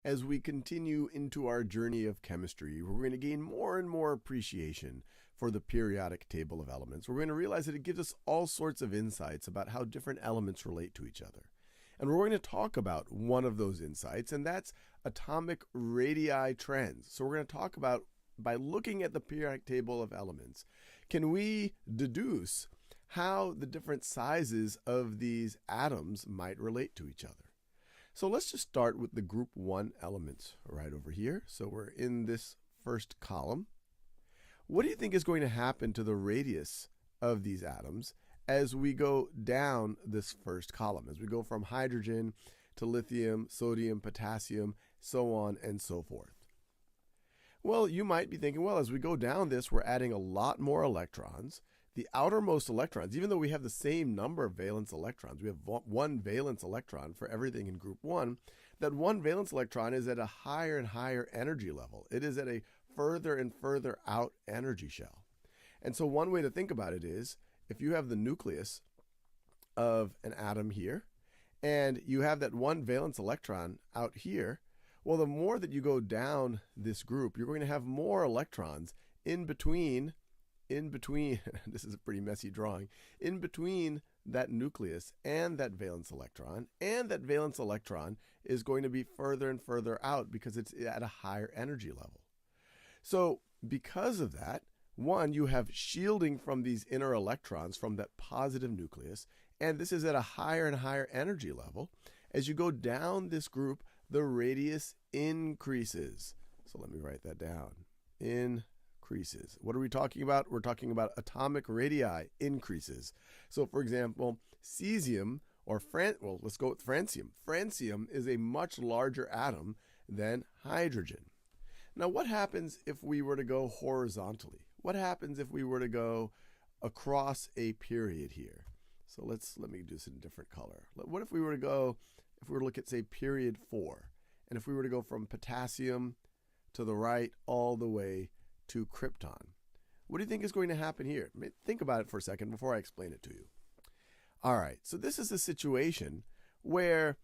As we continue into our journey of chemistry, we're going to gain more and more appreciation for the periodic table of elements. We're going to realize that it gives us all sorts of insights about how different elements relate to each other. And we're going to talk about one of those insights, and that's atomic radii trends. So we're going to talk about, by looking at the periodic table of elements, can we deduce how the different sizes of these atoms might relate to each other? So let's just start with the group 1 elements right over here. So we're in this first column. What do you think is going to happen to the radius of these atoms as we go down this first column, as we go from hydrogen to lithium, sodium, potassium, so on and so forth? Well, you might be thinking, well, as we go down this, we're adding a lot more electrons. The outermost electrons, even though we have the same number of valence electrons, we have one valence electron for everything in group 1, that one valence electron is at a higher and higher energy level. It is at a further and further out energy shell. And so one way to think about it is, if you have the nucleus of an atom here, and you have that one valence electron out here, well, the more that you go down this group, you're going to have more electrons in between, this is a pretty messy drawing, in between that nucleus and that valence electron, and that valence electron is going to be further and further out because it's at a higher energy level. So because of that, one, you have shielding from these inner electrons from that positive nucleus, and this is at a higher and higher energy level. As you go down this group, the radius increases. So let me write that down. Increases. What are we talking about? We're talking about atomic radii increases. So for example, cesium, or let's go with francium. Francium is a much larger atom than hydrogen. Now what happens if we were to go horizontally? What happens if we were to go across a period here? So let me do this in a different color. What if we were to look at, say, period 4, and if we were to go from potassium to the right all the way to krypton? What do you think is going to happen here? Think about it for a second before I explain it to you. All right, so this is a situation where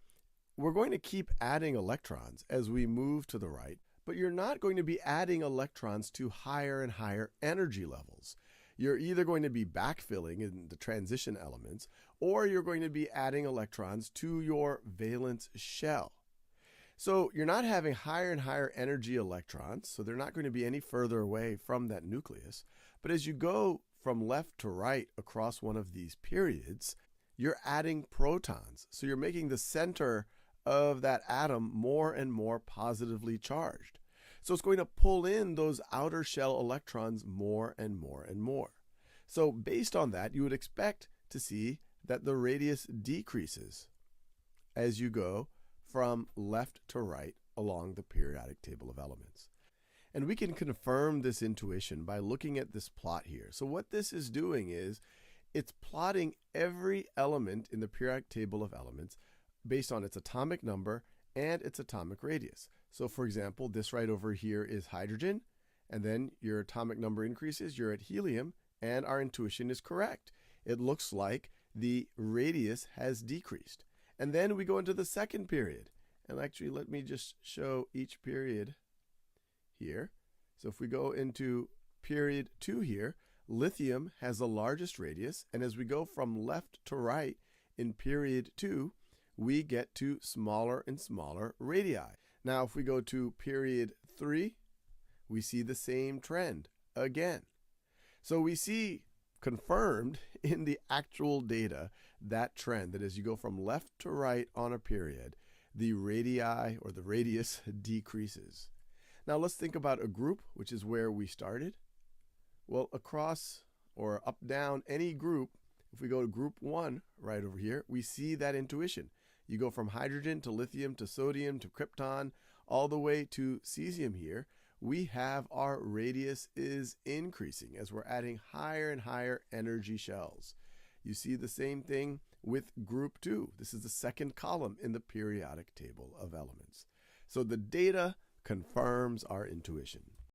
we're going to keep adding electrons as we move to the right, but you're not going to be adding electrons to higher and higher energy levels. You're either going to be backfilling in the transition elements, or you're going to be adding electrons to your valence shell. So you're not having higher and higher energy electrons, so they're not going to be any further away from that nucleus. But as you go from left to right across one of these periods, you're adding protons. So you're making the center of that atom more and more positively charged. So it's going to pull in those outer shell electrons more and more and more. So based on that, you would expect to see that the radius decreases as you go from left to right along the periodic table of elements. And we can confirm this intuition by looking at this plot here. So what this is doing is it's plotting every element in the periodic table of elements based on its atomic number and its atomic radius. So for example, this right over here is hydrogen, and then your atomic number increases, you're at helium, and our intuition is correct. It looks like the radius has decreased. And then we go into the second period. And actually, let me just show each period here. So if we go into period 2 here, lithium has the largest radius. And as we go from left to right in period 2, we get to smaller and smaller radii. Now, if we go to period 3, we see the same trend again. So we see confirmed in the actual data that trend, that as you go from left to right on a period, the radii, or the radius, decreases. Now let's think about a group, which is where we started. Well, across or up, down any group, if we go to group 1 right over here, we see that intuition. You go from hydrogen to lithium to sodium to krypton, all the way to cesium here. We have our radius is increasing as we're adding higher and higher energy shells. You see the same thing with group 2. This is the second column in the periodic table of elements. So the data confirms our intuition.